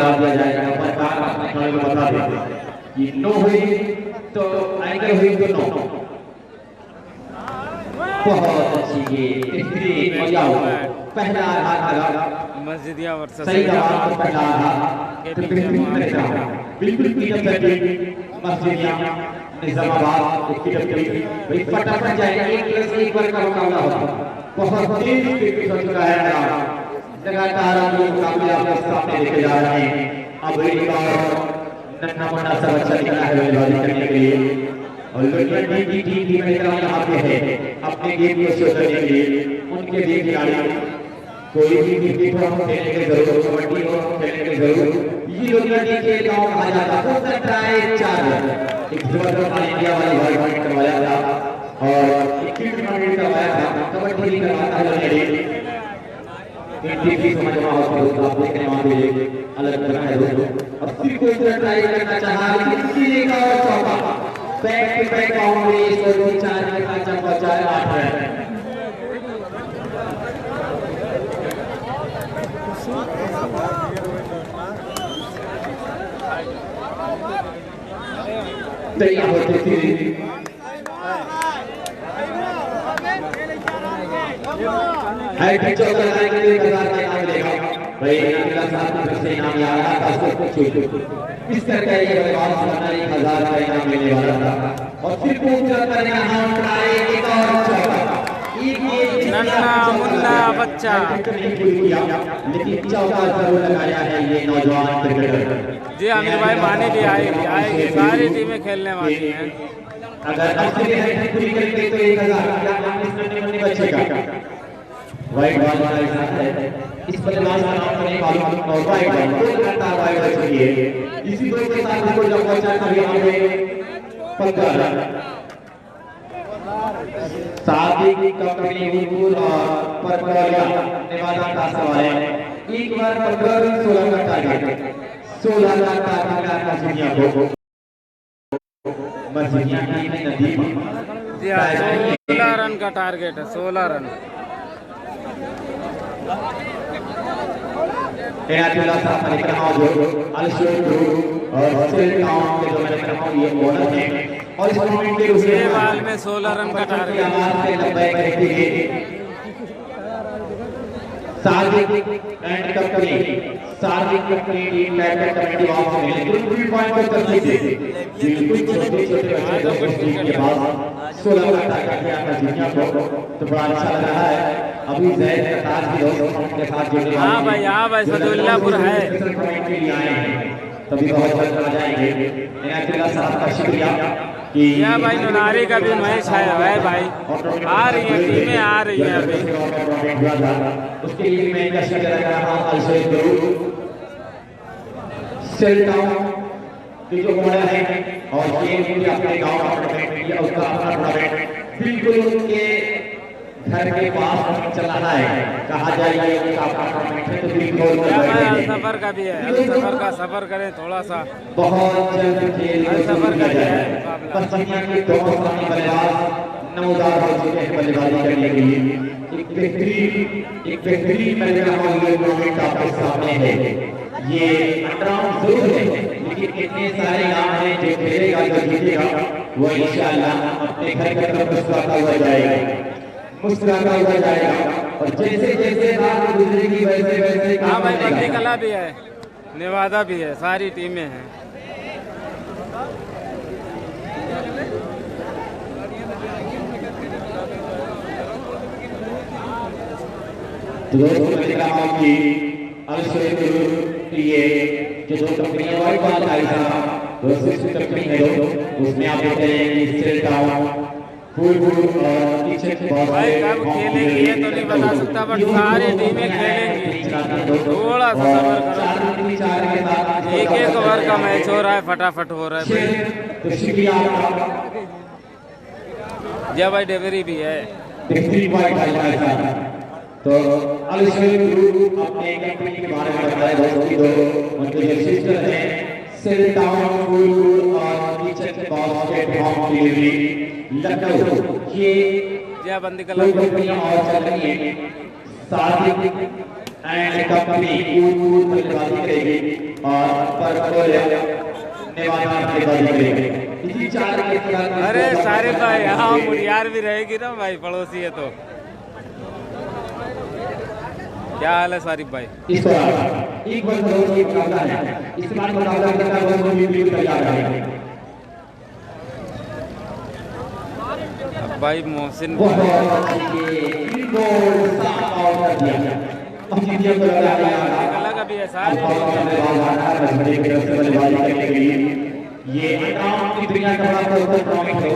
बता दिया जाएगा, प्रकार अपने खिलाड़ी को बता देंगे कि नो हुई तो एंकर हुई तो नो। बहुत अच्छी गेंद, बेहतरीन मजा हुआ। पहला आधार लगा मस्जिदिया वर्सेस सही जवाब, पहला आधार बिल्कुल कीटअप करके मस्जिदिया निजामाबाद भाई फटाफट जाएगा। 1+1 वर्ग का मुकाबला होगा। बहुत तेज क्रिकेट हो चुका है लगातार आप ये मुकाबले आपके सामने देखे जा रहे हैं। अब एक और नन्हा मुन्ना सा बच्चा निकला है बल्लेबाजी करने के लिए और लुधियाना टीम में यहाँ पे है अपने गेम को शो करने के लिए। उनके लिए खिलाड़ी कोई भी क्रिकेट हो खेलने के जरूर, कबड्डी हो खेलने के जरूर, ये लुधियाना के गांव कहा जाता है। उसने ट्राई 4 एक जबरदस्त इंडिया वाली बॉल पॉइंट करवाया था और एक क्रिकेट टूर्नामेंट करवाया था। कबड्डी भी करवाता है लुधियाना टीम समझना होता है। आप देखने वाले अलग तरह है दोस्तों। अब फिर कोई तरह ट्राई करना चाहा लेकिन सीधे का और चौका बैक टू बैक बाउंड्री को 4 के साथ जब बचाया 8 रन। तैयार होते थे हैट्रिक चौका लगाने के लिए कतार का नाम लेगा भाई। अगला साथ में से नाम आ रहा था उसको छूट इस करके ये बल्लेबाज बनना 1000 का इनाम मिलने वाला था। और फिर पूरा करना हम ट्राई एक और चौका नन्हा मुन्ना बच्चा लेकिन चौका जरूर लगाया है ये नौजवान क्रिकेटर। जी आमिर भाई माने भी आएगी सारी टीमें खेलने वाली हैं। अगर अच्छे हैट्रिक पूरी करेंगे तो 1000 बचेगा। वाइट बॉल वाला है इस बल्लेबाज का नाम नहीं मालूम और वाइट बॉल करता वाइट बच रही है। इसी बॉल के साथ को जब बच्चा का भी हमें पकड़ सादिक कंपनी हुजूर और परकोलिया नेवादा का सवाल है। एक बार पकड़ 16 का टारगेट 16 का टारगेट का दुनिया को मस्जिदिया टीम में नदीम जी 16 रन का टारगेट है 16 रन। एनाटुल्ला साहब ने कहा जो अल-शोर और सेल टाउन के जो मैंने कहा ये बॉलर है और इस टूर्नामेंट के दूसरे बॉल में 16 रन का target Sadiq and company team batter कमेटी वापस मिले बिल्कुल पॉइंट कर सकते थे। बिल्कुल छोटे-छोटे बच्चे के पास 16 का टारगेट है अपना दुनिया को तो बड़ा अच्छा लग रहा है। अभी जैद का ताज भी दोस्तों उनके साथ जुड़ने हां भाई सदुल्लापुर है तभी बहुत जल्द आ जाएंगे। इनायतुल्लाह साहब का शुक्रिया कि या भाई नुनारी का भी मैच है भाई आ रही है टीमें आ रही है अभी उसके लिए मैं इनका शुक्रिया कर रहा हूं। अल-शोर ग्रुप सेल टाउन के जो बॉलर है और ये उनके अपने गांव का टूर्नामेंट या उसका अपना टूर्नामेंट बिल्कुल उनके घर के पास चल रहा है। कहा जाए ये उनका अपना टूर्नामेंट है तो बिल्कुल सफर का भी है। सफर का सफर करें थोड़ा सा बहुत जल्द खेल सफर कर जाए। पश्चिमिया के दोनों साथी बल्लेबाज नौदार हो चुके हैं बल्लेबाजी करने के लिए। एक बेहतरीन टूर्नामेंट आपके सामने है। ये अंडरआउट जरूर है लेकिन इतने सारे नाम हैं जो खेलेगा जो जीतेगा वो इंशाअल्लाह अपने घर की तरफ मुस्कुराता हुआ जाएगा और जैसे जैसे रात गुजरेगी वैसे वैसे हाँ भाई बंदी कला भी है नेवादा भी है सारी टीमें हैं। दोस्तों मैंने कहा कि अल-शोर ये जो दो कंपनियां वाइट बॉल आई था दोस्तों कंपनी है दो उसमें आप देखते हैं कि सेल टाउन फुल और पीछे भाई कब खेलेंगे ये तो नहीं बता सकता बट सारी टीमें खेलेंगी। थोड़ा सा सब्र करो एक ओवर का मैच हो रहा है फटाफट हो रहा है। जय भाई डेवरी भी है तो अल-शोर ग्रुप अपने कंपनी के बारे में बताया दोस्तों दो उनके जो सिस्टर हैं सेल टाउन फुल और पीछे बास्केट बॉल डिलीवरी लखनऊ ये जय बंदी कला कंपनियां और चल रही हैं। सादिक एंड कंपनी बल्लेबाजी करेगी और पर नेवादा के बाद इसी 4 के साथ। अरे सारे भाई यहाँ मुड़ियार भी रहेगी ना भाई, पड़ोसी है तो। क्या हाल है सारिफ भाई? इस बार एक बार दो एक मुकाबला है, इस बार मुकाबला करना बहुत ही तैयार है। अब भाई मोहसिन बहुत अच्छी गोल साफ आउट कर दिया। अब जीतिया को लगा दिया अलग अभी है सारे बल्लेबाजी करने के लिए। ये अंडरआर्म की दुनिया का बड़ा प्रोफेशनल टूर्नामेंट है,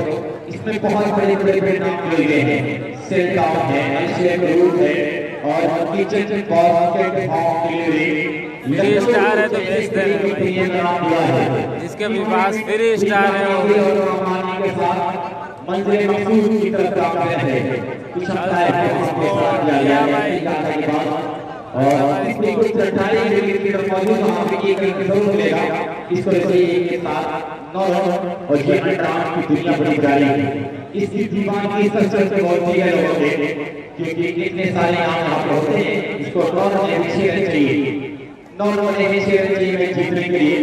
इसमें बहुत बड़े नाम लिए गए हैं। सेल डाउन है, एशियन ग्रुप है और kitchen basket hockey free star है तो भेज देना, जिसके भी पास फ्री स्टार है वो के साथ मंजिल मकसूद की तरफ जा रहे हैं। कुछ क्षमता है इसके साथ किया भाई और इसमें कुछ चटाई की तरफ मौजूद वहां पे एक जरूर मिलेगा। इसको ऐसे एक के साथ 9 और ये अंडरआर्म की दुनिया बड़ी जारी है। इसकी दीवार की सच से बहुत ही लोगों ने, क्योंकि कितने सारे यहाँ पे होते हैं। इसको 9 ने शेयर चाहिए, 9 ने शेयर चाहिए जीतने के लिए।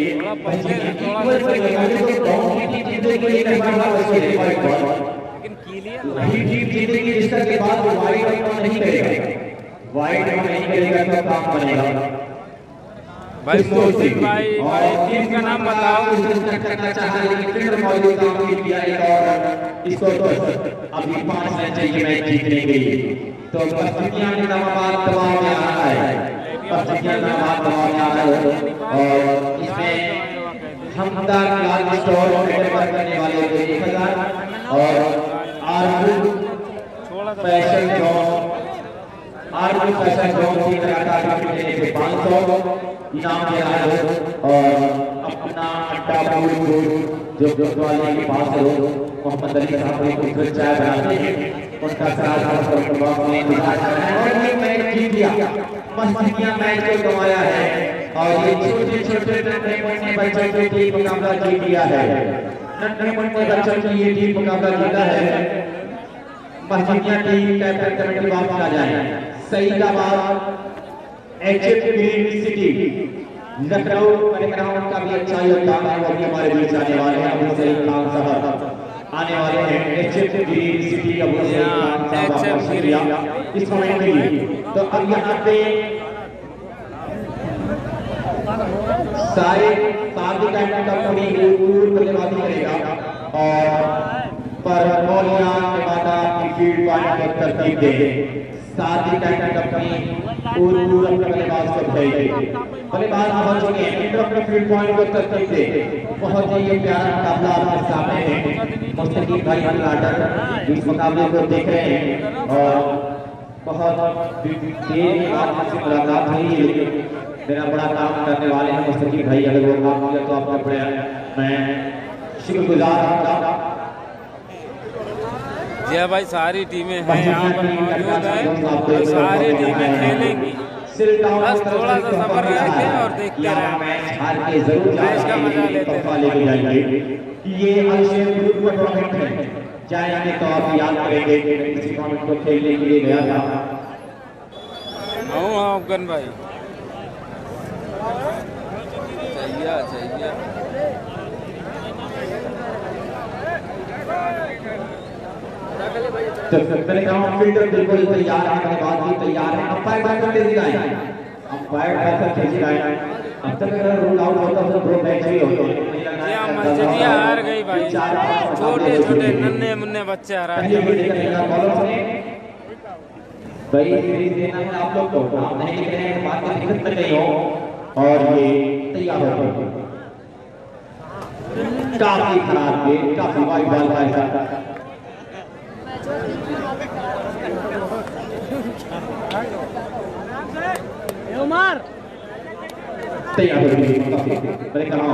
जीतने के लिए लेकिन जीतने की जिसका के बाद वाइड नहीं करेगा, वाइड नहीं करेगा तो काम बनेगा। भाई मोहसिन भाई टीम का नाम बताओ। करना चाहा लेकिन फिर मौजूद काम किया एक और इसको तो अभी 5 मैच चाहिए मैच जीतने के लिए। तो पश्चिमिया निजामाबाद दबाव में आ रहा है, पश्चिमिया निजामाबाद दबाव में आ रहा है और इसमें हमदार लाल स्टोर करने वाले 1000 और आरबू फैशन जोन की लगातार से 500 इनाम दे रहा है और अपना अड्डा जो वाले के पास है मोहम्मद अली साहब को चाय बनाते हैं, उनका साथ और ये मैच जीत लिया। मस्तियां मैच को गंवाया है और ये छोटे नन्हे बच्चों की टीम मुकाबला जीत लिया है। नन्हे बच्चों की ये टीम मुकाबला जीता है। मस्तियां टीम कैप्टन कमेटी बात आ जाए Saidabad HF green city Lucknow background का भी अच्छा योगदान है, वो भी हमारे बीच आने वाले हैं। अबू सईद खान साहब आने वाले हैं HF green city Abu Saeed Khan साहब का शुक्रिया इस मोमेंट के लिए। तो अब यहाँ पे सारे साथी का पूरी बल्लेबाजी करेगा और पर मौलिया के बाद आपकी फील्ड पॉइंट पर तरतीब दे। साथी टाइटन अपनी पूरा बल्लेबाज को भेजेंगे, बल्लेबाज पहुंच चुके हैं अपने फील्ड पॉइंट को तरतीब दे। बहुत ही प्यारा मुकाबला आपके सामने है। मुस्तकीम भाई ऑर्डर इस मुकाबले को देख रहे हैं और बहुत देर के बाद आपसे मुलाकात हुई है, लेकिन मेरा बड़ा काम करने वाले हैं मुस्तकीम भाई। अगर वो काम किया तो आपका बड़ा मैं शुक्रगुजार हूँ। जी भाई सारी टीमें हैं यहाँ पर मौजूद हैं और सारी टीमें खेलेंगी। बस थोड़ा सा सफर रखें और देखते रहें, मैच का मजा लेते रहें। ये एशियन ग्रुप का टूर्नामेंट है, जाएंगे तो आप याद करेंगे कि मैं किसी टूर्नामेंट को खेलने के लिए गया था। हाँ अफगान भाई चाहिए तो ग्राउंड फील्डर बिल्कुल तैयार है, बात भी तैयार है। अंपायर बैटर तेजी लाए, अंपायर बैटर तेजी लाए। अब तक अगर रूल आउट होता तो 2 मैच भी होते। मस्जिदिया हार गई भाई, छोटे छोटे नन्हे मुन्ने बच्चे हरा दिए भाई। सीरीज देना है आप लोग को, आप नहीं लिख रहे हैं बात में दिक्कत नहीं हो। और ये तैयार हो गए, काफी खराब गेम, काफी वाइड बॉल का ऐसा उमर तैयार हो गई। मैंने कहा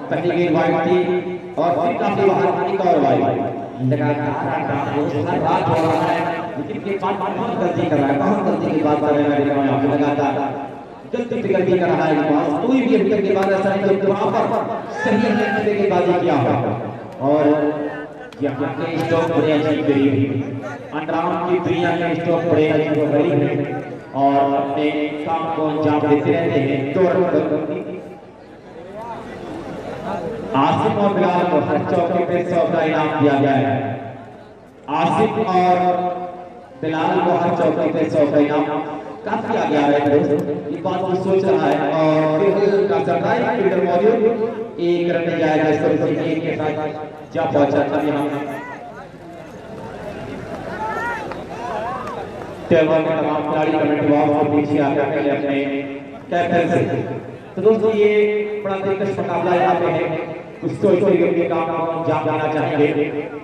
पहली गेंद वाइड थी और फिर काफी बाहर एक और वाइड लगातार बात हो रहा है, लेकिन के बाद बहुत गलती कर रहा है, बहुत गलती की बात कर रहा है। यहाँ पे लगातार गलती कर रहा है। कोई भी अभी तक के बाद ऐसा नहीं कि वहां पर सही तरीके की बाजी किया हो। और यहाँ के स्टॉक बड़े अजीब गरीब अंडरआर्म की दुनिया के स्टॉक बड़े अजीब गरीब और अपने काम को अंजाम देते रहते हैं। तो आसिफ और बिलाल को हर चौके पे 100 का इनाम दिया गया है। आसिफ और बिलाल को हर चौके पे 100 का इनाम काफी आगे आ रहे हैं दोस्त, ये बात भी सोच रहा है। और फिर का सरप्राइज फील्डर मौजूद एक रन ले जाएगा, इस तरह से एक के साथ जा पहुंचा था यहाँ टेबल में तमाम खिलाड़ी कमेटी बॉक्स और पीछे आकर पहले अपने कैप्टन से। तो दोस्तों ये बड़ा दिलकश मुकाबला यहाँ पे है, कुछ सोच के काम को अंजाम देना चाहेंगे,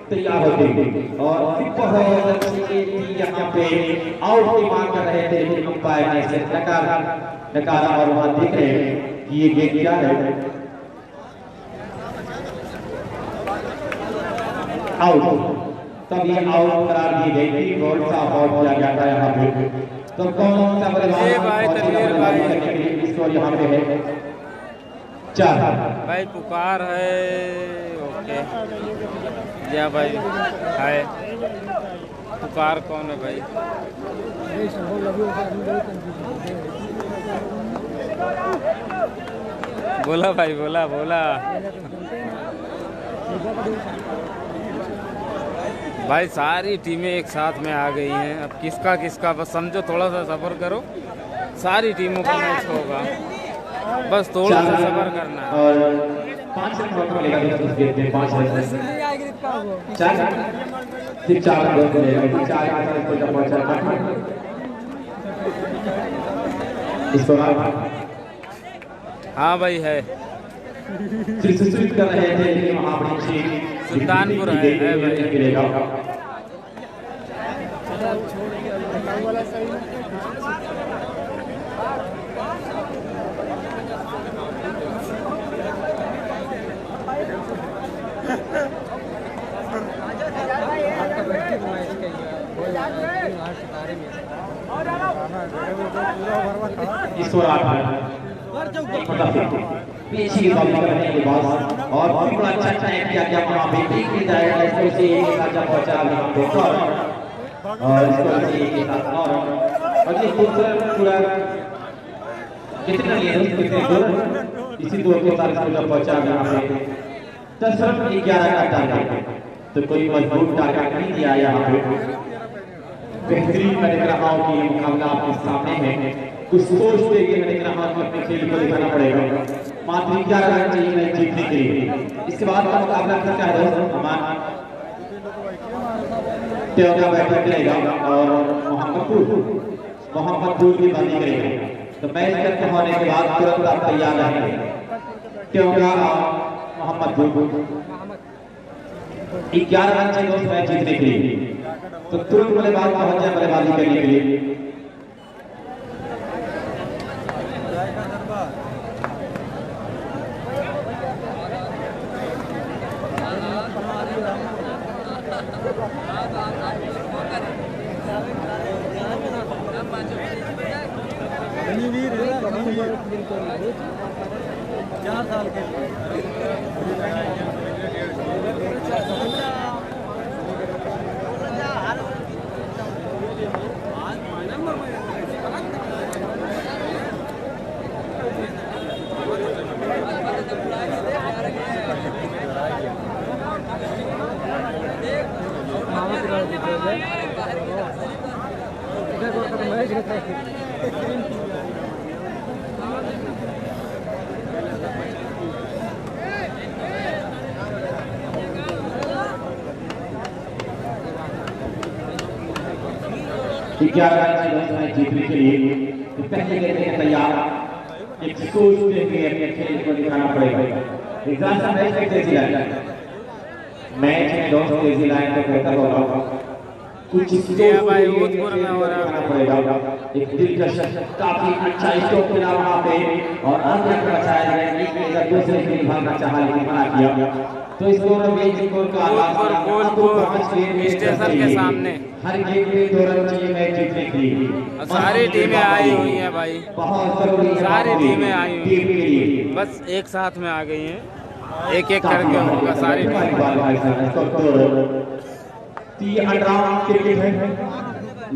तैयार होते हैं। और बहुत अच्छी थी यहाँ पे आउट की मांग कर रहे थे, लेकिन अंपायर ने इसे नकारा और वहाँ देख रहे हैं कि ये गेंद क्या है, आउट। तब ये आउट करार दी गई थी, बहुत सा आउट किया गया था यहाँ पे। तो कौन सा बल्लेबाज स्कोर यहाँ पे है 4 भाई पुकार है। ओके या भाई है पुकार कौन है भाई? बोला भाई बोला बोला भाई सारी टीमें एक साथ में आ गई हैं। अब किसका किसका बस समझो, थोड़ा सा सब्र करो, सारी टीमों का मैच होगा, बस थोड़ा सा सब्र करना है। और 5 रन मिलेगा दोस्तों इस गेम में, 5 रन 4 सिर्फ 4 रन मिलेगा, 4 रन का पहुंचा इसको। हाँ भाई है, सूचित कर रहे थे कि वहां पर सुल्तानपुर है भाई। मिलेगा इस पीछे की बॉलिंग करने के बाद और भी बड़ा अच्छा टाइम किया गया वहां पे, ठीक भी जाएगा इसको से एक साथ पहुंचा यहां पे और इसको से एक साथ और ये दूसरा पूरा कितना लिए कितने दूर इसी दो के साथ इसको पहुंचा यहां पे 10 रन 11 का टारगेट। तो कोई मजबूत टारगेट नहीं दिया यहां पे, बेहतरीन मैंने रहा हूं कि मुकाबला आपके सामने है, कुछ सोचते कि मैंने रहा हूं अपने खेल को दिखाना पड़ेगा, मात्र 11 रन चाहिए मैच जीतने के लिए। इसके बाद का मुकाबला क्या है दोस्तों, हमारा टेवगा बैटिंग करेगा और मोहम्मदपुर की बंदी करेगा। तो मैच खत्म होने के बाद तुरंत आप तैयार रहेंगे, टेवगा और मोहम्मदपुर 11 रन चाहिए दोस्त मैच जीतने के लिए। तो तुरंत बल्लेबाज पहुंच जाए बल्लेबाजी करने के लिए। जीतने के लिए पहले कहते हैं तैयार, एक सोचते हुए अपने खेल को दिखाना पड़ेगा। मैच में तेजी लाए, मैच में दोस्त तेजी लाए तो बेहतर होगा, कुछ भाई भूतपुर में हो रहा पड़ेगा। एक दिलकश काफी अच्छा स्टॉप मिला वहां पे और अंदर बचाया गया, दूसरे के भागना चाहा लेकिन मना किया। तो स्कोर का आगाज स्टेशन के सामने हर गेम में 2 रन चाहिए मैच जीतने के लिए। सारी टीमें आई हुई हैं भाई, बहुत जरूरी है, सारी टीमें आई हुई हैं, बस एक साथ में आ गई हैं, एक एक करके होगा सारी क्रिकेट है,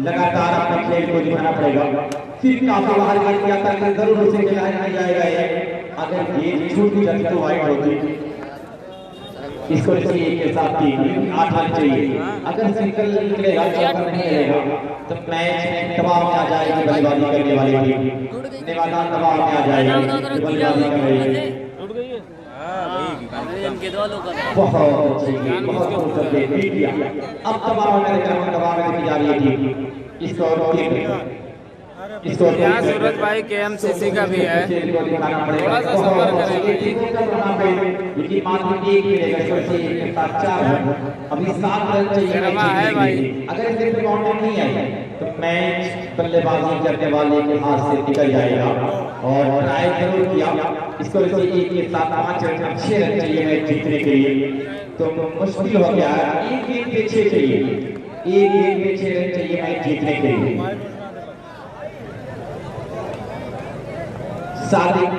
लगातार अपने खेल को दिखाना पड़ेगा। फिर काफी बाहर कर दिया था, जरूर उसे खिलाया नहीं जाएगा। अगर गेंद छूट भी जाती तो वाइड होती, इसको चाहिए के साथ 8 रन चाहिए। अगर सिंगल निकलेगा चौका नहीं मिलेगा तो मैच में दबाव में आ जाएगी बल्लेबाजी करने वाली टीम। नेवादा दबाव में आ जाएगी बल्लेबाजी कर रही है। बहुत अच्छी बहुत उत्तर दे दिया। अब दबाव में देखी जा रही है टीम। इसको यहाँ सूरज भाई KMCC का भी है, थोड़ा सा सफर करेंगे। अभी 7 रन चाहिए है भाई। अगर इसके बाउंड्री नहीं आई तो मैच बल्लेबाजी करने वाले के हाथ से निकल जाएगा। और ट्राई जरूर किया इसको एक के साथ 5 रन अच्छे रन चाहिए मैच जीतने के लिए, तो मुश्किल हो गया। एक पे 6 चाहिए, एक पे 6 रन चाहिए मैच जीतने के लिए। सादिक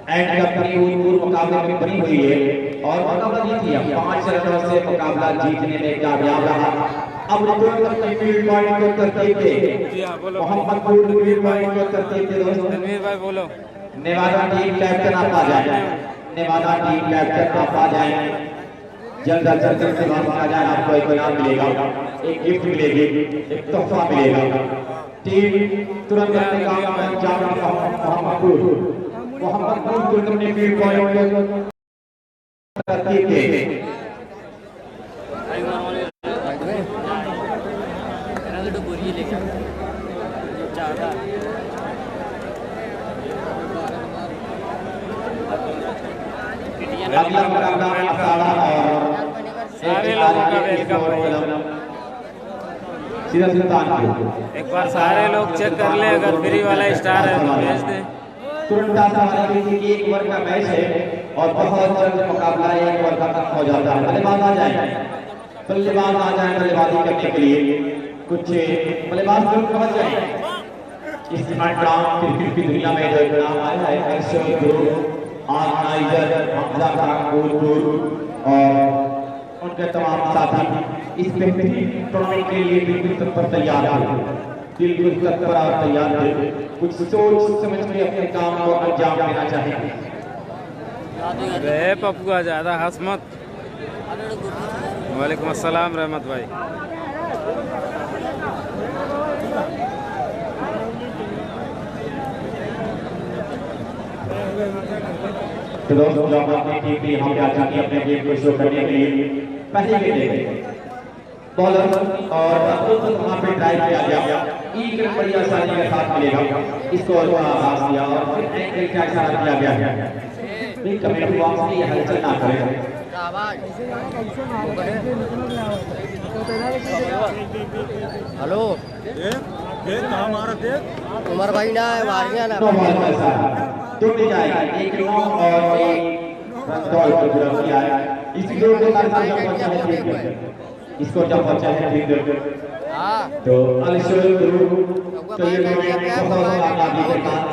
एंड कंपनी पूर्व मुकाबले में बनी हुई है और मुकाबला जीत लिया। 5 रनों से मुकाबला जीतने में कामयाब रहा। अब तुरंत अपने फील्ड पॉइंट को तरतीब दे मोहम्मदपुर फील्ड पॉइंट को तरतीब दे दोस्तों। रणवीर भाई बोलो। नेवादा टीम कैप्टन आप आ जाए, नेवादा टीम कैप्टन आप आ जाए, जल्द से जल्द आ जाए। आपको एक इनाम मिलेगा, एक गिफ्ट मिलेगी, एक तोहफा मिलेगा। टीम तुरंत अपने काम में अंजाम मोहम्मदपुर तुरंत अपने फील्ड पॉइंट को तरतीब दे। अगला मुकाबला अखाड़ा और सारे लोगों का वेलकम भाई। सीधा सुल्तानपुर। एक बार सारे लोग चेक कर ले, अगर फ्री वाला स्टार है तो भेज दे। तुरंत एक ओवर का मैच है और बहुत जल्द मुकाबला 1 ओवर का खत्म हो जाता है। बल्लेबाज आ जाए, बल्लेबाज आ जाए बल्लेबाजी करने के लिए। कुछ बल्लेबाज लोग पहुंच जाए। इस क्रिकेट की दुनिया में जो नाम आया है अर्शद ग्रुप, ऑर्गेनाइजर हमजा खान और उनके तमाम साथी इस बेहतरीन टूर्नामेंट के लिए बिल्कुल तत्पर तैयार थे, बिल्कुल तत्पर और तैयार थे। कुछ सोच समझ के अपने काम को अंजाम देना चाहेंगे। अरे पप्पुआ ज्यादा हंस मत। वालेकुम अस्सलाम रहमत भाई। तो दोस्तों जब अपनी टीम भी हम आ जाती है अपने गेम को शो करने के लिए पहले गेंद बॉलर और वहां पे ड्राइव किया गया, एक रन बड़ी आसानी के साथ मिलेगा। इसको आवाज दिया और फिर एंगल का इशारा किया गया। एक कमेंट बॉक्स में यह हलचल ना करें। हेलो देख हमारा देख उमर भाई ना है वारिया ना टूट जाएगा। एक नौ और दौड़ पर गिरा किया है। इस दौड़ के साथ इसको जब पहुंचा है ठीक तो अलिशोर ग्रुप तो ये बहुत आगे के साथ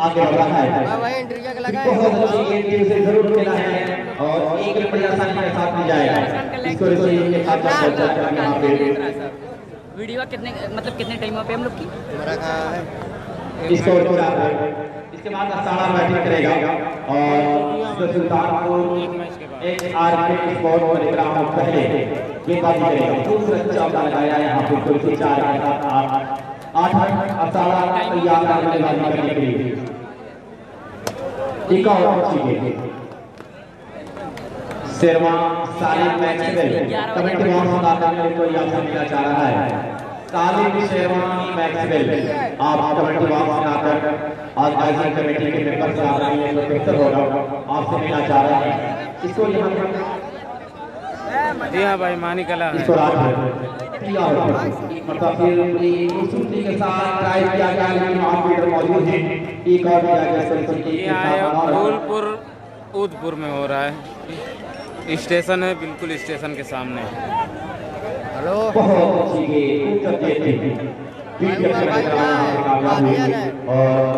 आगे बढ़ रहा है। भाई इंटरव्यू के लगा बहुत अच्छी गेंद से जरूर खेला है और एक रन बड़ी आसानी के साथ मिल जाएगा। इसको रिसीव के साथ पहुंचा है यहां पे वीडियो कितने मतलब कितने टाइम पे हम लोग की हमारा कहां है इसको पूरा इसके बाद असाड़ा बैटिंग करेगा और सुल्तानपुर HRK स्पोर्ट को लेकर हम पहले गेंदबाजी करेगा। दूसरा चौका लगाया यहां पे कुल 4 के साथ 8 असाड़ा तैयार करने के लिए एक और अच्छी गेंद शेरवा सालिम मैक्सवेल कमेंट बॉक्स में आकर को याद करना चाह रहा है। सालिम शेरवानी मैक्सवेल आप कमेंट बॉक्स में आकर ऑर्गेनाइजिंग कमेटी के मेंबर से आप रही हैं तो बेहतर होगा, आपसे मिलना चाह रहा है। इसको यहां जी हाँ भाई मानी कला है। इसको रात मतलब फिर खूबसूरती के साथ ट्राई किया गया लेकिन वहां पे मौजूद है एक और किया गया फूलपुर उदपुर में हो रहा है। स्टेशन है बिल्कुल स्टेशन के सामने। हेलो बहुत अच्छी गेंद उत्तर देते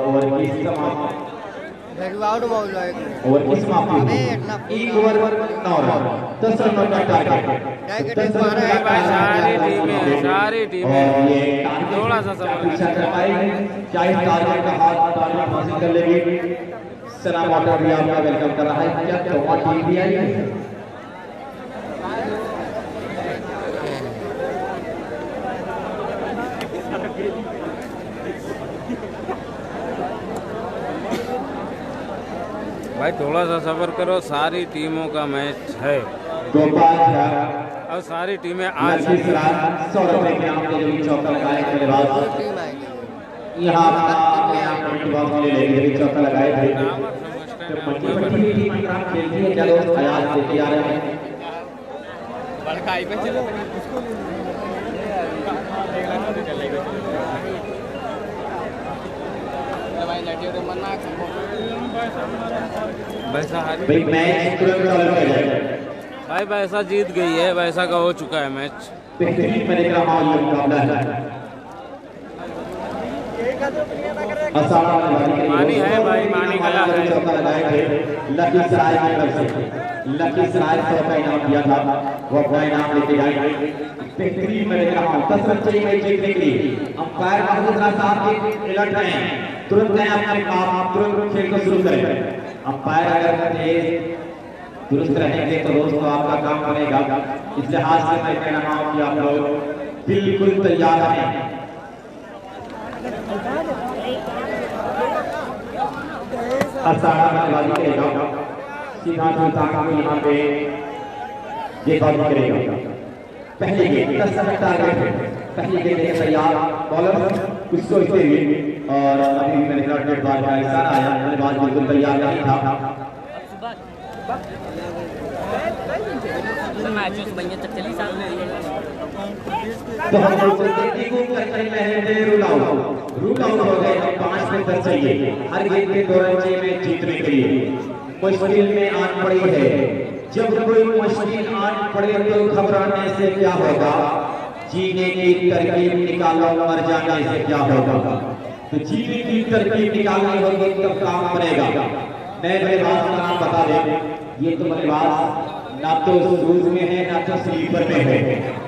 और इस समाप्त आउट मौल है और इस समाप्त एक ओवर 9 रन 10 रन का टारगेट 10 रन भाई सारी टीमें थोड़ा सा पीछा कर पाएंगे। 40 टारगेट का टारगेट हासिल कर लेंगे। सलाम वाटर भी आपका वेलकम कर रहा है। क्या तो टीम भी आई है भाई थोड़ा सा सब्र करो, सारी टीमों का मैच है गोपाल झा और सारी टीमें आ लखीसराय 100 रुपए के नाम के जो चौका लगाए बल्लेबाज टीम आएगी। यहाँ कमेंट बॉक्स में ले लेंगे चौका लगाए थे तो पट्टी पट्टी टीम खराब खेलती है, चलो आयात देते आ रहे हैं बड़काई पे चलो वैसा भाई मैच तुरंत चालू हो जाएगा। भाई वैसा जीत गई है, वैसा का हो चुका है मैच। बेहतरीन मैंने कहा माहौल मुकाबला है। मानी है भाई, मानी गला है। लखीसराय की तरफ से लखीसराय 100 का इनाम दिया था, वो अपना इनाम लेके जाएंगे। बेहतरीन मैंने कहा 10 रन चाहिए मैच जीतने के लिए। अंपायर महमूद राज साहब के अलर्ट रहे हैं, तुरंत गए अपने आप तुरंत खेल को शुरू करें। अंपायर अगर तेज दुरुस्त रहेंगे तो रोज तो आपका काम बनेगा। इस लिहाज से मैं कह रहा हूँ कि आप लोग बिल्कुल तैयार रहें। सीधा यहाँ पे ये बात करेगा। पहले गेंद 10 रन टारगेट है, पहली गेंद है तैयार, बॉलर कुछ सोचते हुए और अभी मैंने डेढ़ बार का इशारा आया, बल्लेबाज बिल्कुल तैयार नहीं था। तो हम लोग रूल आउट हो गए। 5 में 10 चाहिए, हर गेंद के 2 रन चाहिए मैच जीतने के लिए। मुश्किल में आन पड़ी है, जब कोई मुश्किल आन पड़े तो घबराने से क्या होगा, जीने की तरकीब निकालो, मर जाने से क्या होगा। तो जीने की तरकीब निकालनी होगी तब काम बनेगा। मैं बल्लेबाज का नाम बता दें, ये तो बल्लेबाज ना तो शूज में है ना तो स्लीपर में है,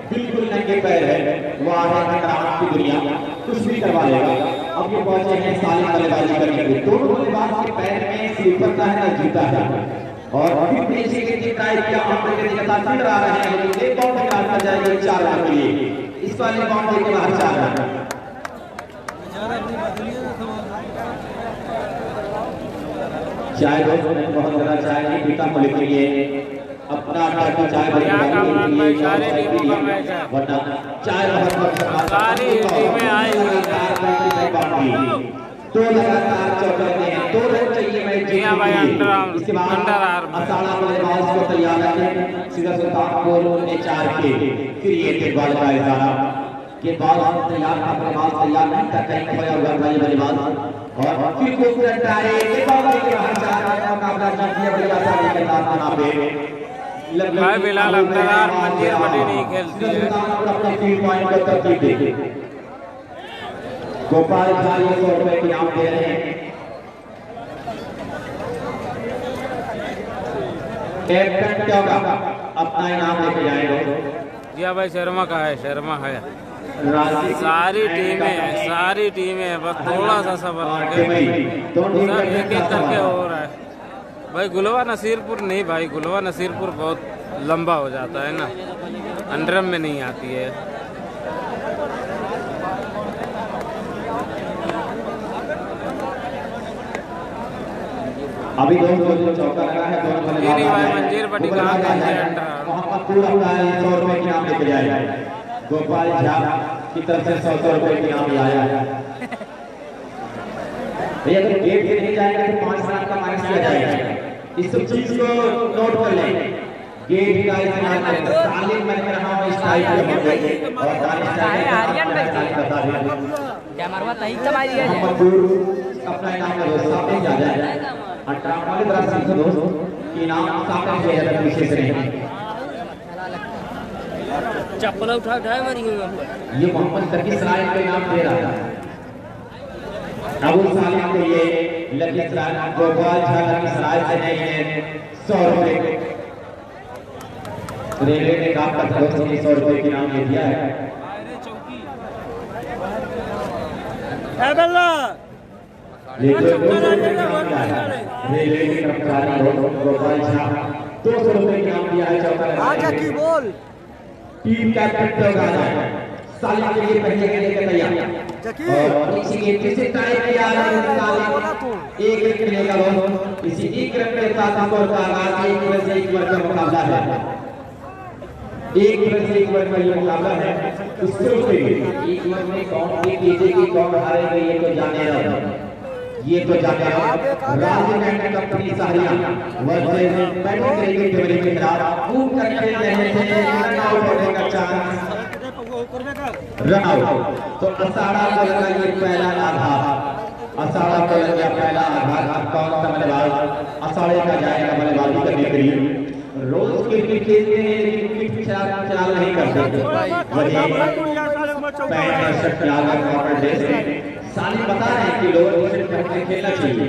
बिल्कुल नंगे पैर है। वाह है की दुनिया, कुछ भी करवा लेगा। अब ये पहुंचे हैं सालिम बल्लेबाजी करने के लिए। दोनों बल्लेबाज के पैर में स्लीपर का है ना जूता है, और फिर पीछे के टीम का क्या हमले के लगातार आ रहे हैं, लेकिन एक बॉल निकाल कर जाएगा 4 रन के लिए। इस वाले बाउंड्री के बाहर 4 रन। चाय बहुत ज्यादा चाय नहीं पीता मुल्क के लिए, अपना आटा चाय वरना चाय बहुत सारी टीमें आई हुई हैं। 2 लगातार चौके हैं, 2 रन चाहिए मैच जीतने के लिए। इसके बाद असाड़ा बल्लेबाज को तैयार रखें, सीधा सुल्तानपुर ने 4 के क्रिएटिव बॉल का इशारा के बाद तैयार का बल्लेबाज तैयार नहीं था, कहीं खोया हुआ था ये बल्लेबाज और फिर को टारे के बाद के बाहर 4 रन का मुकाबला जीत लिया बड़ी आसानी के साथ। यहां पे भाई बिलाल अख्तर मंजीर बड़ी नहीं खेलती है। अपने 3 पॉइंट को तरतीब दे। गोपाल झा 100 रुपए के इनाम दे रहे हैं। कैप्टन क्या होगा, अपना इनाम लेके जाएंगे। जी भाई शर्मा का है, शर्मा है। सारी टीमें हैं, बस थोड़ा सा सब्र सब एक एक करके हो रहा है। भाई गुलवा नसीरपुर नहीं, भाई गुलवा नसीरपुर बहुत लंबा हो जाता है ना, अंडरम में नहीं आती है। अभी दोनों चौका लगा है, दोनों भाई मंजीर बड़ी कहाँ मोहम्मदपुर अपना 100 रुपए के नाम लेके जाएगा। गोपाल झा की तरफ से 100 रुपए के नाम आया है। भैया अगर गेट पे नहीं जाएगा तो 5 रन का माइनस किया जाएगा। इस चीज को नोट कर लें, गेट का इस्तेमाल करें। सालिम मैं कह रहा हूं इस टाइप के और आर्यन बता क्या मारवा तही तमारी है अपना इनाम का सामने जा जाए। 18 वाले तरफ से दोस्त की नाम सामने से ज्यादा पीछे से नहीं। चप्पल उठा मरी हुई ये मोहम्मद लखीसराय का नाम दे रहा है। अबू सालिम के लिए लखीसराय गोपाल झा लखीसराय से नहीं है 100 रुपए। रेलवे ने काम का 100 रुपए के नाम दे दिया है। रेलवे के कर्मचारी गोपाल झा 200 रुपए के नाम दिया है। चौथा बोल टीम कैप्टन होगा सालिम के लिए पहले खेलने का तैयार और इसी गेम से टाई किया है। एक मिलेगा इसी एक रन में साथ स्कोर का आगाज 1 वर्ग का मुकाबला है। 1 वर्ग का ये मुकाबला है। उससे एक वर्ग में कौन सी जीतेगी कौन हारेगा ये तो जाने रहो, ये तो जाने रहो। राज्य cantt company Sahariya versus Patrick cricket team के खिलाफ खूब कर खेल रहे थे, रन आउट होने का चांस, रन आउट। तो असाड़ा को लगा ये पहला आघात, असाड़ा को लगा पहला आघात। कौन सा बल्लेबाज असाड़े का जाएगा बल्लेबाजी करने के लिए? रोज क्रिकेट खेलते हैं लेकिन ख्याल नहीं करते। साले बता रहे हैं कि लोअर डिवीजन में खेलना चाहिए,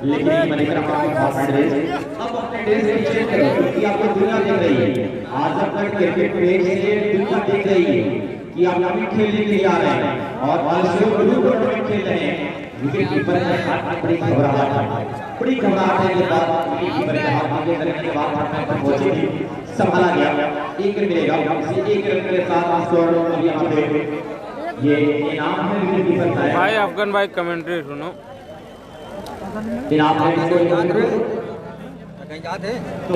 लेकिन अब अपने देश में चेंज करो क्योंकि आपको दुनिया देख रही है। आज तक क्रिकेट पेज से दुनिया देख रही है कि आप अभी खेलने के लिए आ रहे हैं और आलसियों टूर्नामेंट खेल रहे हैं। विकेट कीपर के हाथ में बड़ी घबराहट है, बड़ी घबराहट है। ये बात विकेट कीपर के हाथ आगे करने के बाद हाथ में पहुंचेगी, संभाला गया। 1 रन मिलेगा, इसे 1 रन के साथ स्कोर अभी यहाँ पे ये इनाम है विकेट कीपर का है। भाई अफगान भाई कमेंट्री सुनो। इनाम है कहीं याद है तो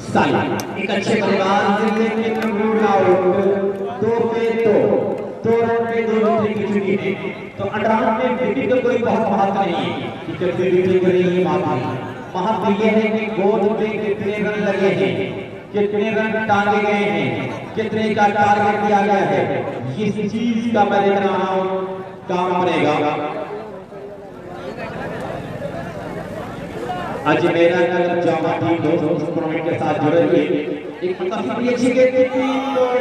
साला एक अच्छे बल्लेबाज जिसने कितने रूल आउट 2 पे 2 रन पे 2 विकेट की चुकी है। तो अंडरआउट में विकेट का कोई बहुत महत्व नहीं है कि कितने विकेट के लिए महत्व ये है कि गोल पे कितने रन लगे हैं, कितने रन टांगे गए हैं, कितने का टारगेट दिया गया है। इस चीज का मैं देख रहा हूं काम करेगा। आज मेरा नगर जामा टीम दोस्त टूर्नामेंट के साथ जुड़े हुए एक काफी अच्छी गेंद थी और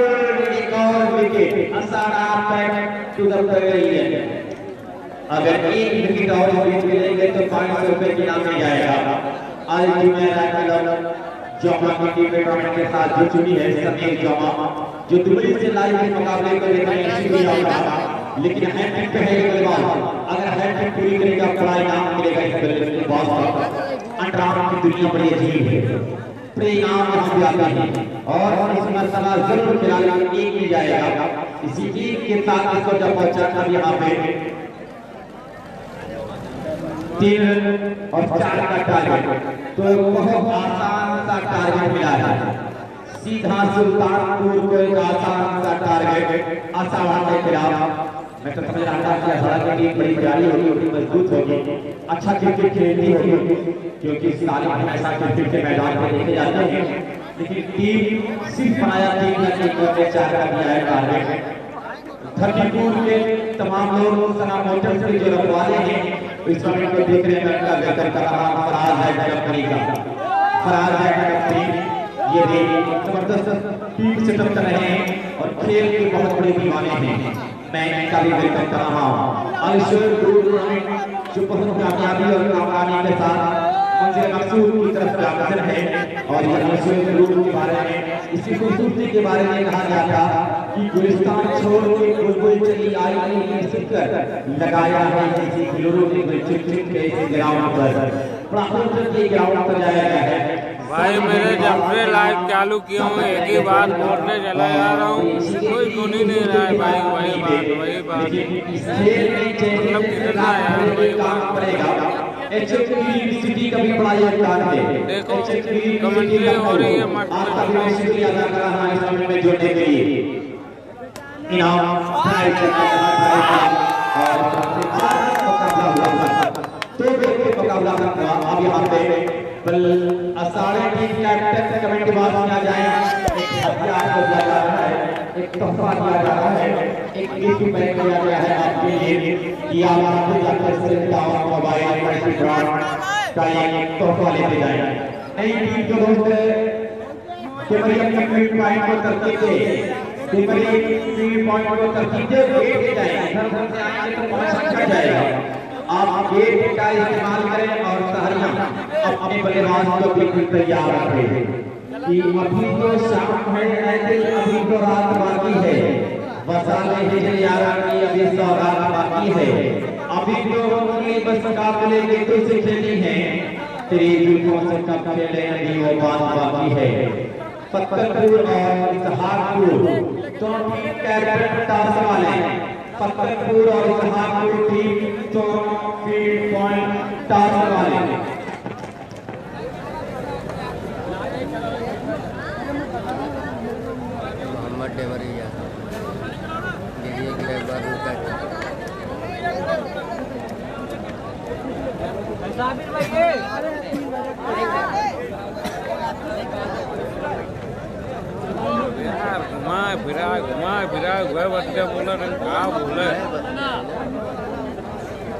एक और विकेट असाड़ा पैट टू द कर रही है। अगर एक विकेट और विकेट मिलेंगे तो 500 रुपए की इनाम मिल जाएगा। आज मेरा नगर जामा की टीम टूर्नामेंट के साथ जुड़ चुकी है। समीर जामा जो दुबई से लाइव इस मुकाबले को देखने आया, लेकिन हैट्रिक पे है बल्लेबाज। अगर हैट्रिक पूरी करेगा बड़ा इनाम मिलेगा इस बल्लेबाज को। अंडरआर्म की दुनिया बड़ी अजीब है, बड़े इनाम यहाँ भी आते हैं और इस मरतबा जरूर खिलाड़ी एक मिल जाएगा। इसी एक के साथ इसको जब पहुंचा तब यहाँ पे 3 और 4 का टारगेट, तो बहुत आसान सा टारगेट मिला है। सीधा सुल्तानपुर को एक आसान सा टारगेट असाड़ा के खिलाफ। मैं तो समझ रहा था कि असाड़ा की टीम बड़ी प्यारी होगी, बड़ी मजबूत होगी, अच्छा क्रिकेट खेलती होगी क्योंकि साल हमेशा क्रिकेट के मैदान में देखे जाते हैं। लेकिन टीम सिर्फ बनाया 3 रन के 4 का दिया है टारगेट। धरतीपुर के तमाम लोग सना मोटर्स के जो रखवाले हैं इस टूर्नामेंट को देख रहे हैं। मैं बेहतर कर रहा हूं फराज है कंपनी का, फराज है कंपनी ये भी जबरदस्त टीम सेटअप कर रहे हैं और खेल के बहुत बड़े दीवाने हैं। मैं इनका भी वेलकम कर रहा हूँ। आलिशान टूर्नामेंट जो बहुत कामयाबी और कामयाबी के साथ मंजिल मकसूद की तरफ अग्रसर है। और ये आलिशान टूर्नामेंट के बारे में इसकी खूबसूरती के बारे में कहा गया था कि गुलिस्तान छोड़ के बुलबुल चली आई ने सिक्कर लगाया है जैसे खिलौनों के कोई चिक के इस ग्राउंड पर बड़ा खूबसूरत ये ग्राउंड पर जाया गया है। भाई मेरे जब से लाइव चालू किया हूँ एक ही बात बोलते चला जा रहा हूँ, कोई सुन ही नहीं रहा है भाई। वही बात मतलब कितना यार वही सिटी का भी बड़ा योगदान है। देखो कमेंट्री हो रही है आपका भी मैं शुक्रिया अदा कर रहा हूं इस टूर्नामेंट में जुड़ने के लिए। इनाम मुकाबला हुआ। अब यहाँ पे असाड़े टीम कैप्टन कमेंट बॉक्स में आ जाए। एक हथियार को दिया जा रहा है, एक तोहफा दिया जा रहा है, एक गिफ्ट पैक दिया गया है आपके लिए कि आप आपके जाकर से मोबाइल पर ब्रांड का एक तोहफा लेते जाएं। नई टीम के दोस्त केवलिया कंप्लीट पॉइंट को तरतीब दे, केवलिया कंप्लीट पॉइंट को तरतीब दे, गेट पे जाएं। इधर से आएंगे तो बहुत अच्छा जाएगा। आप गेट का इस्तेमाल करें और सहरिया अपने बल्लेबाज को बिल्कुल तैयार रखें कि अभी तो शाम है, ऐसे अभी तो रात बाकी है। बसाले हिजर 11 की अभी सौगात बाकी है। अभी तो उनकी बस मुकाबले के तो से खेली है, तेरी जुल्फों से कब खेले अभी वो बात बाकी है। पत्थरपुर और इसहाकपुर तो टीम कैप्टन टॉस वाले, पत्थरपुर और इसहाकपुर टीम तो फील्ड पॉइंट टॉस वाले। घुमा फिरा हुआ बच्चे बोला कहा बोले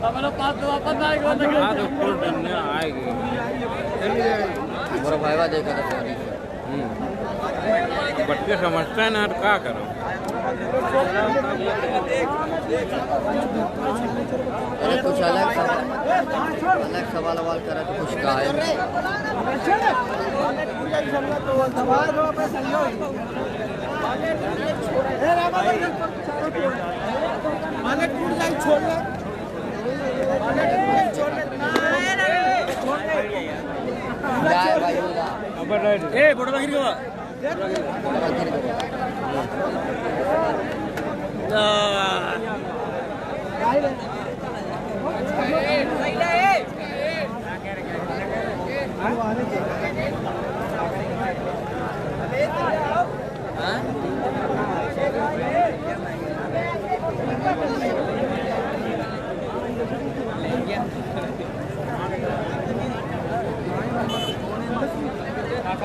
हाँ तो फुल डरने आएगी मेरा भाईवा देखा था बच्चे समझते हैं ना तो क्या करो अरे कुछ अलग सवाल करा तो कुछ कहा है फोटो गिर गया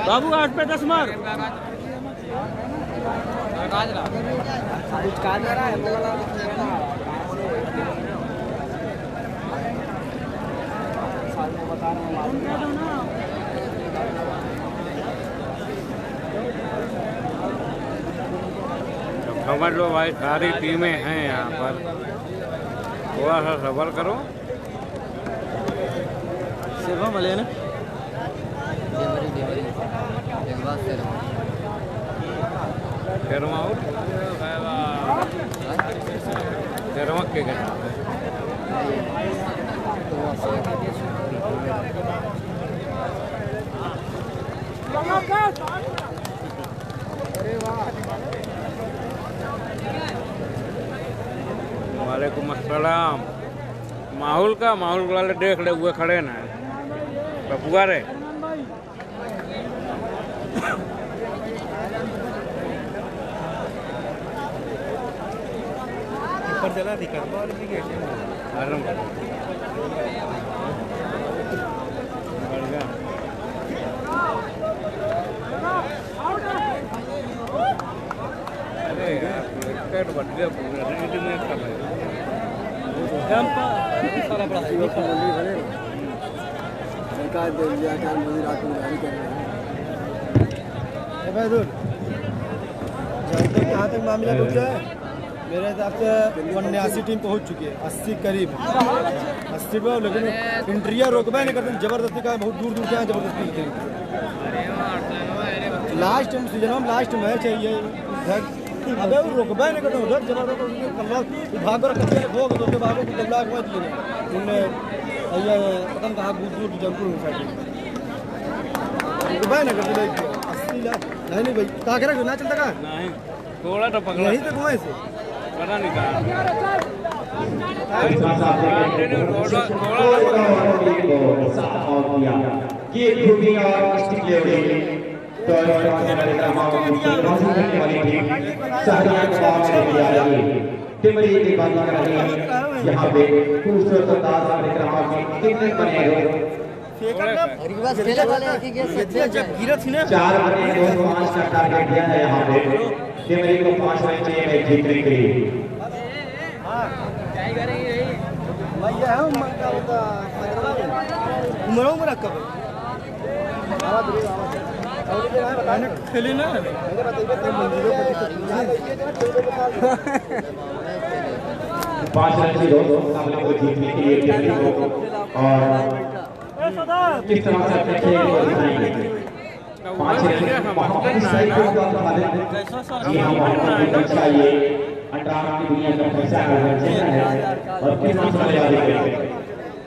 बाबू 8 पे 10 मार समझ लो भाई सारी टीमें हैं यहाँ पर थोड़ा सा सबर करो सेवा मिले ना शर्मा और शर्मा के वालेकुम अस्सलाम। माहौल वाले देख ले हुए खड़े ना बपुआ रे चला दिखा अरे यार बढ़ गया पूरा यहाँ तक मामला पहुँचा है मेरे हिसाब से 89 टीम पहुँच चुकी है 80 करीब 80 पे लेकिन इंट्रिया रोकबा नहीं करते जबरदस्ती का बहुत दूर दूर से जबरदस्ती लास्ट सीजन में लास्ट मैच है ये अबे वो रोकबा नहीं करते उधर जबरदस्ती भाग कर कच्चे भोग दो के भागो को दबला के दिए उन्होंने ये पता नहीं कहाँ दूर दूर जमपुर में साइड रोकबा नहीं करते 80 लाख नहीं भाई कहाँ करा ना चलता कहाँ नहीं थोड़ा तो पकड़ा यहीं तक वहीं से पता नहीं कहा ये ग्रुपिंग और स्टिक लेवलिंग तो हमारे वाली टीम सहरिया को बाहर से आ रही है टीम ये बात कर रही है यहाँ पे खूबसूरत अंदाज में ग्रामों में कितने बने हो चार बने 5 का टारगेट दिया है यहाँ पे टीम को 5 रन चाहिए मैच जीतने के लिए उम्र रखा खेली ना 5 रन से 2 मुकाबले को जीतने के लिए टीम को और किस तरह से अपने खेल को दिखाएंगे 5 रन मोहम्मद सईद को जी हाँ मोहम्मद चाहिए 18 की दुनिया का पैसा है और किस तरह से वाले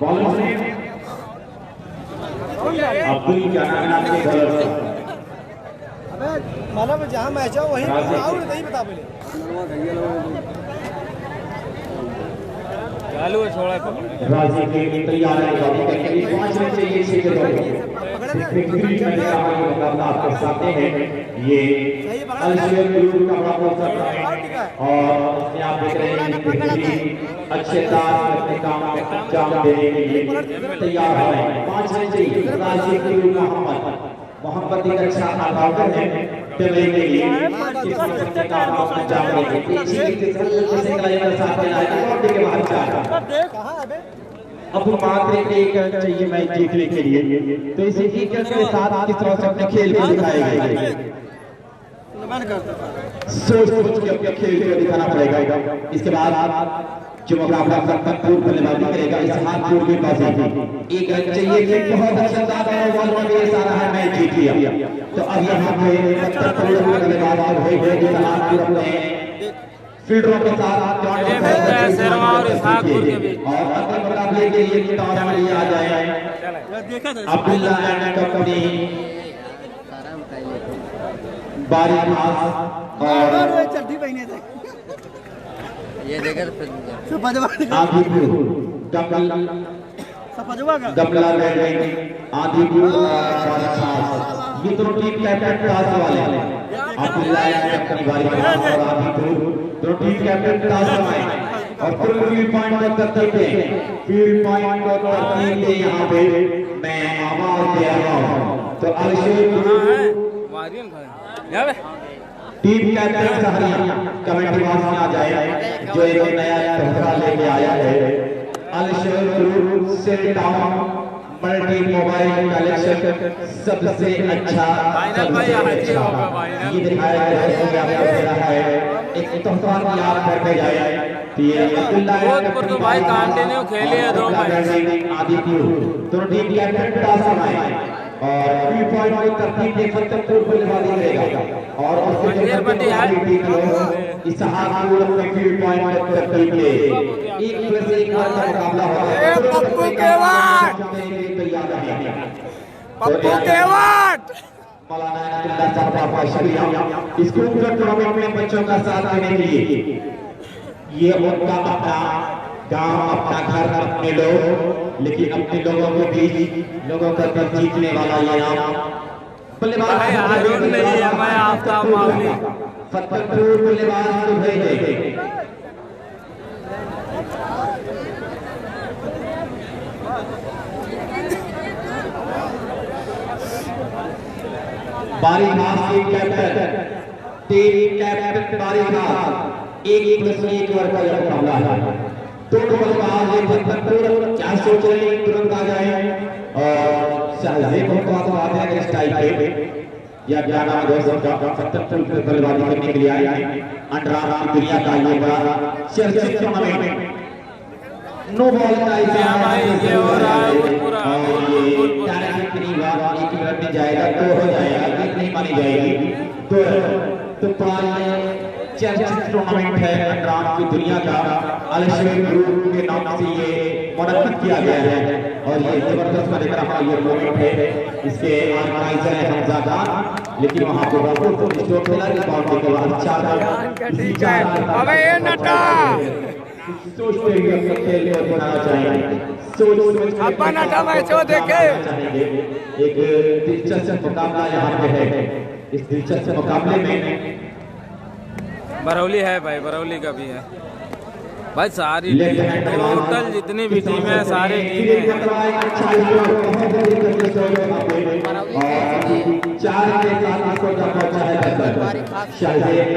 बॉलर से अब्दुल जनाब के बॉलर मतलब जहाँ मैच है वहीं नहीं बता पहले चालू है छोड़ा राजी के तैयार है 5 रन चाहिए 6 के मुकाबला आपके सामने है ये अलशेर ग्रुप का मुकाबला और इसमें आप देख रहे हैं अच्छे अंदाज में अपने काम को अंजाम देने के लिए तैयार है 5 रन चाहिए राजी के मोहम्मद एक अच्छा ऑलराउंडर है टेबल के लिए किस तरह का काम अंजाम देंगे पीछे से कलाइवर साथ में आएगा और के बाहर चाहता कहाँ है बे? अब मात्र एक रन चाहिए मैच जीतने के लिए, तो इसी एक रन के साथ किस तरह से अपने खेल को दिखाएगा, सोच सोच के अपने खेल को दिखाना पड़ेगा। इसके बाद जो मुकाबला पूर्व बल्लेबाजी करेगा इस हाथ पूर्व के पास एक रन चाहिए थे, बहुत अच्छा सारा है मैच जीत लिया। तो अब यहाँ पे फील्डरों के साथ और मुकाबले के लिए आ जाए अब्दुल्ला एंड कंपनी बारी खास और चड्डी पहने थे ये देखा गमला आदिपुर ये दोनों टीम कैप्टन टॉस वाले अब्दुल्ला अपनी बारी और आदिपुर दोनों टीम कैप्टन टॉस वाले और फील्ड पॉइंट पर तरतीब है, फील्ड पॉइंट पर तरतीब है। यहाँ पे मैं आवाज दे रहा हूँ तो team captain Sahariya committee box में आ जाए जो एक नया तोहफा लेके आया है अलशर ग्रुप से टाउन मल्टी मोबाइल कलेक्शन सबसे अच्छा ये दिखाया गया है एक तोहफा भी आप करके जाए तो ये तो भाई कंटिन्यू खेले हैं 2 मैच आदिपुर दोनों टीम कैप्टन टॉस समाए और 3 पॉइंट की तरतीब देख सकते हैं पूर्व बल्लेबाजी करेगा और उसके इस हाथ में फील्ड पॉइंट की तरतीब ले 1+1 का मुकाबला होगा पप्पू केवट मौलाना अब्दुल्ला साहब का शुक्रिया इसको पूरा टूर्नामेंट में बच्चों का साथ देने के लिए। ये उनका अपना गांव अपना घर अपने लोग, लेकिन अपने लोगों के बीच लोगों का दिल जीतने वाला ये नाम बल्लेबाज नहीं है। मैं आफ्ताब मावली फतेहपुर बल्लेबाज को भेजे बारी खास टीम कैप्टन बारी खास 1+1 ओवर का यह मुकाबला है। दोनों बल्लेबाज एक फतेहपुर क्या सोच रहे हैं तुरंत आ जाए और शाहजेब को बात है इस टाइप पे या क्या नाम दोस्तों का फतेहपुर बल्लेबाजी करने के लिए आए हैं अंडर की दुनिया का ये बड़ा चर्चित टूर्नामेंट नो बॉल का ये हो रहा है पूरा एक रन में जाएगा तो हो जाएगा, जीत नहीं मानी जाएगी। तो चर्चित टूर्नामेंट है अंडर की दुनिया का अलशर ग्रुप के नाम से ये मुनक्किद किया गया है और ये जबरदस्त बन रहा ये टूर्नामेंट है। इसके ऑर्गेनाइजर है हमजा खान, लेकिन वहां पे बहुत स्टोर खेला इस बाउंड्री के बाद 4 अबे ये नटा सोचते हुए खेल को बनाना चाहिए, सोच अपन नटा मैच हो देखे एक दिलचस्प मुकाबला यहाँ पे है। इस दिलचस्प मुकाबले में बरौली है भाई, बरौली का भी है भाई, सारी टोटल जितनी भी टीम है सारी टीमें 4 के साथ इसको पहुंचा है शाहजेब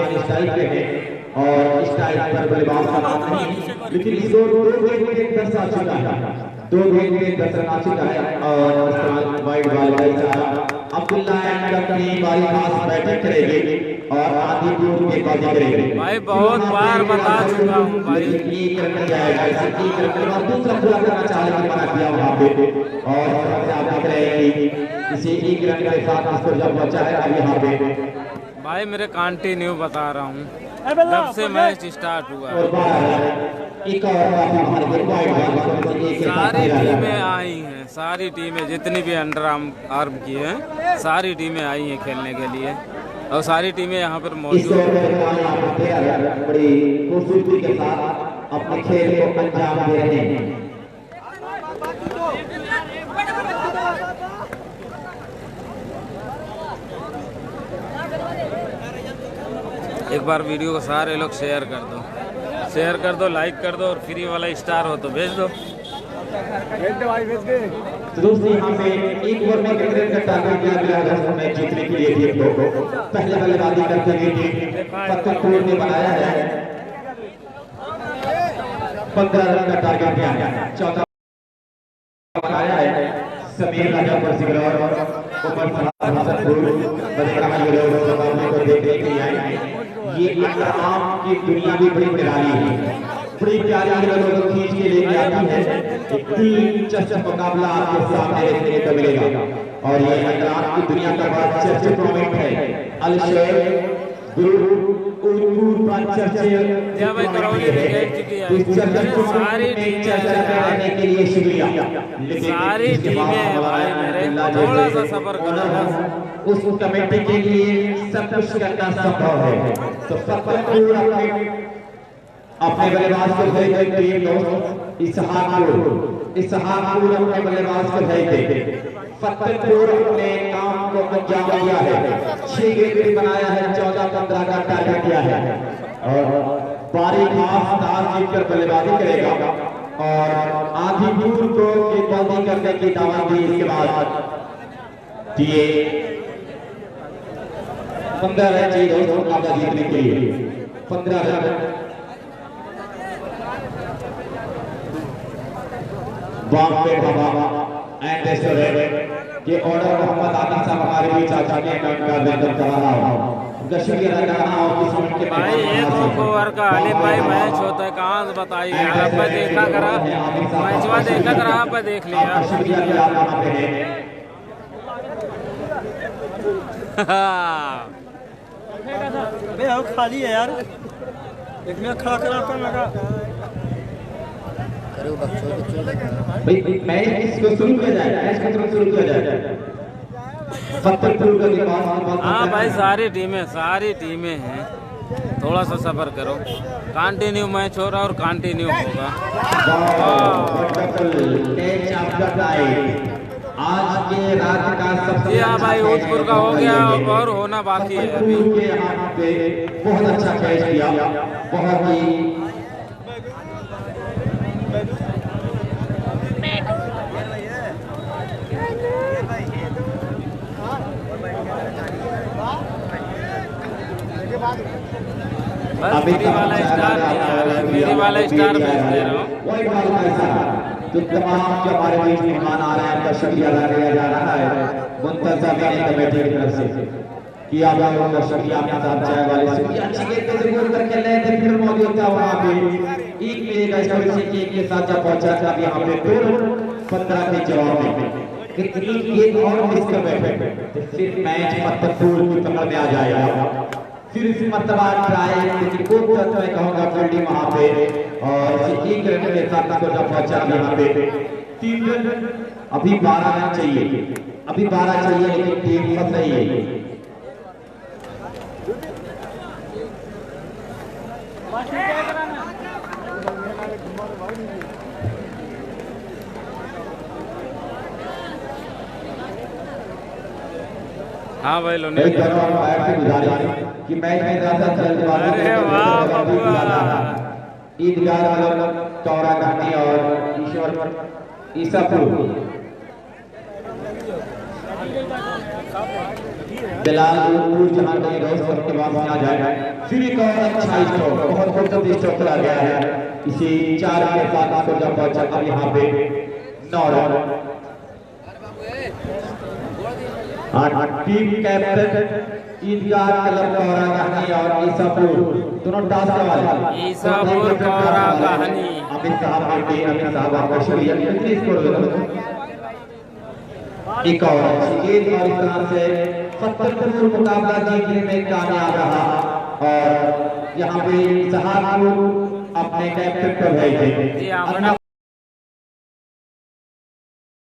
और इस टाइप पर बल्लेबाज का नाम नहीं, लेकिन इसको 2 विकेट दर्शा चुका है, 2 विकेट दर्शा चुका है और इस्तेमाल वाइड बॉल का इशारा अब्दुल्ला एंड कंपनी बारी खास बैटिंग करेंगे और आदिपुर के बाजी करेंगे। भाई बहुत बार बता चुका हूँ भाई, एक रन जाएगा एक रन के बाद दूसरा पूरा करना चाहे मना किया वहां पे और आप देख रहे हैं कि इसे 1 रन के साथ इसको जब बचा है अब यहाँ पे भाई मेरे कंटिन्यू बता रहा हूँ जब से मैच स्टार्ट हुआ है सारी टीमें आई हैं, सारी टीमें जितनी भी अंडर आर्म की हैं सारी टीमें आई हैं खेलने के लिए और सारी टीमें यहाँ पर मौजूद हैं। बड़ी खूबसूरती के साथ अपने खेल को अंजाम दे रहे हैं। एक बार वीडियो को सारे लोग शेयर कर दो, लाइक कर दो और फ्री वाला स्टार हो तो भेज दो भाई भेज दे। तो दोस्तों यहाँ पे एक ओवर में कितने रन का टारगेट दिया गया है दोस्तों मैच जीतने के लिए टीम को। पहले बल्लेबाजी करते हुए टीम फतेहपुर ने बनाया है 15 रन का टारगेट दिया है। चौथा बनाया है समीर राजापुर सिगरौर ऊपर फतेहपुर मुकाबले को देखने के लिए आए। ये इंतजाम की दुनिया भी बड़ी निराली है, बड़ी प्यारी लोगों को खींच के लेके आती है। एक दिलचस्प मुकाबला आपके सामने देखने को मिलेगा और ये इंतजाम की दुनिया का बड़ा चर्चित टूर्नामेंट है। अलशेर गुरु सारी करने के लिए शुक्रिया। सारी टीमें भाई मेरे थोड़ा सा सफर करो, उस कमेटी के लिए सब कुछ करना संभव है। तो फतेहपुर अपने बल्लेबाज को भेज दे टीम दोस्त इसहाकपुर अपने बल्लेबाज को भेज दे। फतेहपुर अपने काम को अंजाम दिया है, 6 विकेट बनाया है, 14-15 का टारगेट किया है और बारी खास दास जीतकर बल्लेबाजी करेगा और आदिपुर को गेंदबाजी करने की दावत दी। इसके बाद दिए 15 रन चाहिए दोस्तों मुकाबला जीतने के लिए। 15 run Bombay dhaba and restaurant के ऑर्डर मोहम्मद आदिल साहब हमारे बीच चाचा के अकाउंट का वेलकम कर रहा हूं। उनका शुक्रिया अदा करना और किस मिनट के भाई एक ओवर का अली भाई मैच होता है कहां से बताइए। आप देखा करा मैचवा देखा करा आप देख लिया। शुक्रिया कि आप यहां पे हैं। अबे हम खाली है यार, एक में खड़ा करा कर लगा करो बच्चों भाई मैच इसको शुरू किया जाए, मैच को तुरंत शुरू किया जाए। फतेहपुर का गेंदबाज हाँ भाई सारी टीमें हैं, थोड़ा सा सफर करो। कंटिन्यू मैच हो रहा और कंटिन्यू होगा। आज के रात का सबसे हाँ भाई ओजपुर का हो गया और होना बाकी है अभी। बहुत अच्छा कैच किया, बहुत ही बस मेरी वाला स्टार मेरी वाला स्टार भेज दे रहा हूँ। वही बात है जो तमाम जो हमारे बीच मेहमान आ रहे हैं उनका शुक्रिया अदा किया जा रहा है मुंतज़ा कमेटी की तरफ से कि आप लोगों का शुक्रिया। आपके साथ चाय वाले शुक्रिया अच्छी गेंद के जरूर करके ले थे फिर मौजूद था वहाँ पे एक मिलेगा एक के साथ जब पहुंचा था यहाँ पे 15 के जवाब में कितनी गेंद और मिस कर बैठे तो फिर मैच फतेहपुर की पकड़ में आ जाएगा। फिर इस मरतबा ट्राई लेकिन कोई तक मैं कहूँगा फील्डिंग वहाँ पे और एक रन के साथ को जब पहुंचा यहाँ पे 3 रन अभी 12 रन चाहिए, अभी 12 चाहिए लेकिन टीम फंस रही है। हाँ भाई लोने कि मैच में अरे वाह बबुआ ईदगाह वालों चौरा घाटी और ईश्वर ईसापुर बिलालपुर जहां पे रोज के बाद आ जाए फिर एक और अच्छा स्ट्रोक बहुत खूबसूरत स्ट्रोक चला गया है। इसी 4 के साथ को जब पहुंचा अब यहाँ पे 9 रन। टीम कैप्टन ईदगाह क्लब कौरा कहानी और ईसापुर दोनों टास्क वाले ईसापुर कौरा कहानी अमित साहब आपका शुक्रिया। कितनी स्कोर एक और गेंद और इस तरह से फतेहपुर मुकाबला जीतने में कामयाब रहा और यहाँ पे सहारनपुर अपने कैप्टन को भेजे।